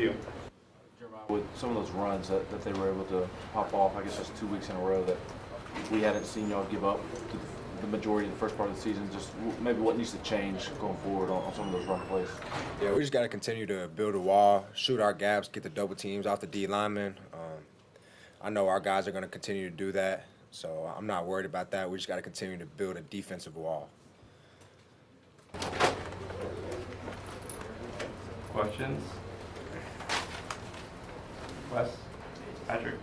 you. Jeremiah, with some of those runs that they were able to pop off, I guess that's 2 weeks in a row that we hadn't seen y'all give up to the majority of the first part of the season. Just maybe what needs to change going forward on some of those run plays. Yeah, we just got to continue to build a wall, shoot our gaps, get the double teams off the D linemen. I know our guys are going to continue to do that, so I'm not worried about that. We just got to continue to build a defensive wall. Questions? Wes? Patrick?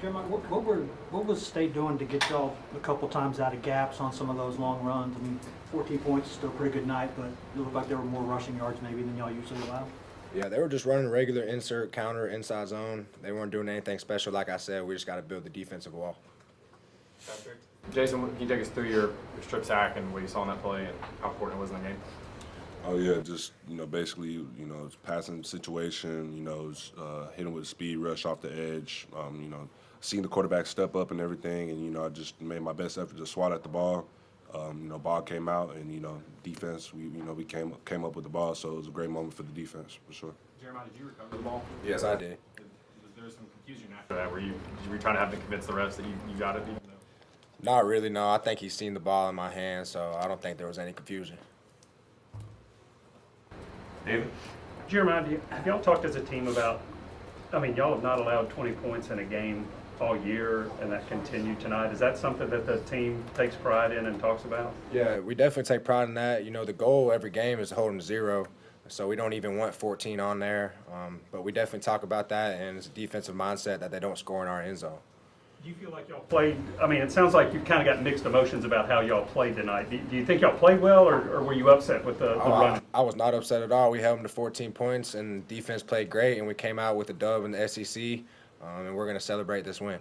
Jeremiah, what was State doing to get y'all a couple times out of gaps on some of those long runs? I mean, 14 points is still a pretty good night, but it looked like there were more rushing yards maybe than y'all usually allow. Yeah, they were just running regular insert, counter, inside zone. They weren't doing anything special. Like I said, we just got to build the defensive wall. Patrick? Jayson, can you take us through your strip sack and what you saw in that play and how important it was in the game? Oh yeah, just basically it's passing situation, hitting with a speed rush off the edge, seeing the quarterback step up and everything, and I just made my best effort to swat at the ball. Ball came out, and defense, we came up with the ball, so it was a great moment for the defense for sure. Jeremiah, did you recover the ball? Yes, I did. Was there some confusion after that? Were you trying to have to convince the refs that you got it? Even though... Not really, no. I think he's seen the ball in my hand, so I don't think there was any confusion. David? Jeremiah, have y'all talked as a team about, y'all have not allowed 20 points in a game all year, and that continued tonight. Is that something that the team takes pride in and talks about? Yeah, we definitely take pride in that. The goal every game is to hold them to 0, so we don't even want 14 on there. But we definitely talk about that, and it's a defensive mindset that they don't score in our end zone. Do you feel like y'all played, it sounds like you kind of got mixed emotions about how y'all played tonight. Do you think y'all played well, or were you upset with the run? I was not upset at all. We held them to 14 points, and defense played great, and we came out with a dub in the SEC, and we're going to celebrate this win.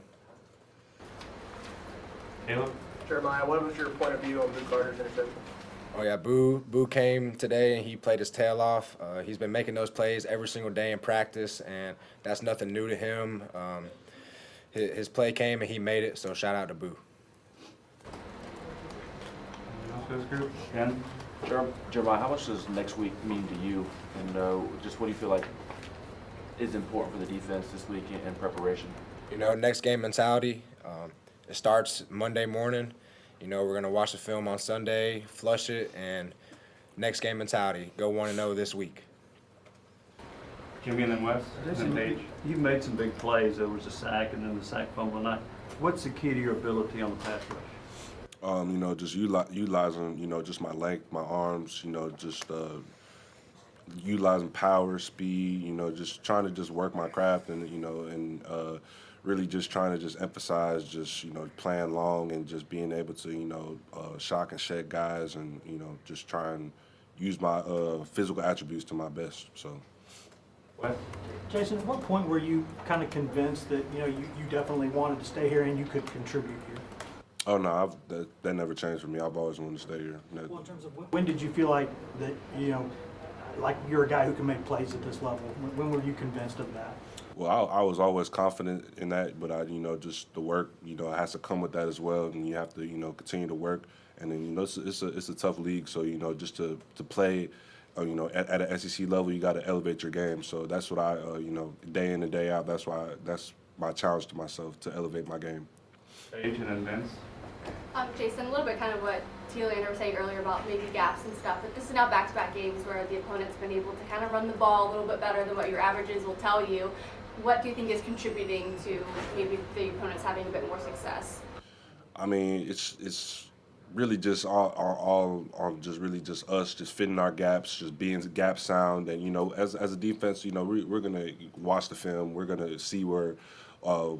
Caleb? Jeremiah, what was your point of view on Boo Carter's interception? Oh, yeah, Boo came today, and he played his tail off. He's been making those plays every single day in practice, and that's nothing new to him. His play came, and he made it, so shout out to Boo. Anyone else for this group? Ken? Jeremiah, how much does next week mean to you? And just what do you feel like is important for the defense this week in preparation? Next game mentality. It starts Monday morning. We're going to watch the film on Sunday, flush it, and next game mentality. Go 1-0 this week. Jimmy and then Wes, and then Paige. You've made some big plays. There was a sack and then the sack fumble tonight. What's the key to your ability on the pass rush? Just utilizing, just my length, my arms, just utilizing power, speed, just trying to just work my craft and really just trying to just emphasize just, playing long and just being able to, shock and shed guys and, just try and use my physical attributes to my best, so. Wes? Jayson, at what point were you kind of convinced that you definitely wanted to stay here and you could contribute here? Oh no, that never changed for me. I've always wanted to stay here. Well, in terms of when did you feel like that like you're a guy who can make plays at this level? When were you convinced of that? Well, I was always confident in that, but just the work, it has to come with that as well, and you have to, continue to work. And then, it's a tough league, so just to play, at an SEC level, you got to elevate your game. So that's what I, day in and day out. That's my challenge to myself, to elevate my game. Paige and then Vince. Jayson, a little bit kind of what Telander was saying earlier about maybe gaps and stuff, but this is now back-to-back games where the opponent's been able to kind of run the ball a little bit better than what your averages will tell you. What do you think is contributing to maybe the opponents having a bit more success? It's really just all just really just us just fitting our gaps, just being gap sound, and as a defense, we're gonna watch the film, we're gonna see where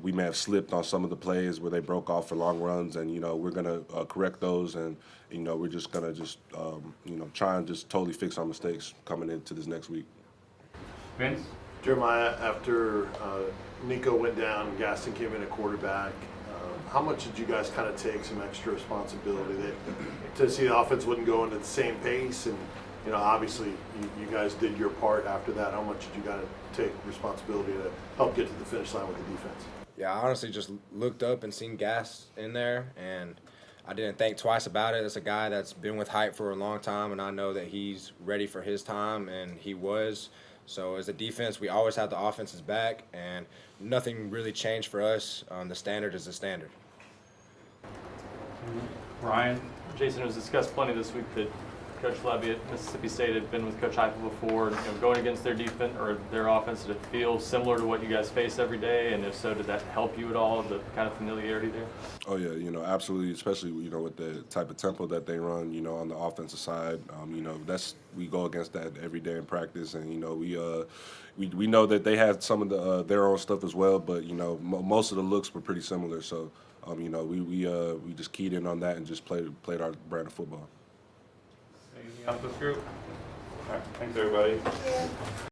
we may have slipped on some of the plays where they broke off for long runs, and we're gonna correct those, and we're just gonna try and just totally fix our mistakes coming into this next week. Vince? Jeremiah, after Nico went down and Gaston came in at quarterback, how much did you guys kind of take some extra responsibility to see the offense wouldn't go into the same pace? And obviously you guys did your part after that. How much did you guys take responsibility to help get to the finish line with the defense? Yeah, I honestly just looked up and seen Gas in there, and I didn't think twice about it. It's a guy that's been with Hype for a long time, and I know that he's ready for his time, and he was. So as a defense, we always have the offense's back, and nothing really changed for us. The standard is the standard. Ryan? Jason, it was discussed plenty this week that Coach Levy at Mississippi State had been with Coach Heupel before. Going against their defense or their offense, did it feel similar to what you guys face every day? And if so, did that help you at all? The kind of familiarity there? Oh yeah, absolutely. Especially with the type of tempo that they run, on the offensive side. We go against that every day in practice, and we know that they had some of their own stuff as well. But most of the looks were pretty similar. So we just keyed in on that and just played our brand of football. Anything else with this group? All right, thanks everybody.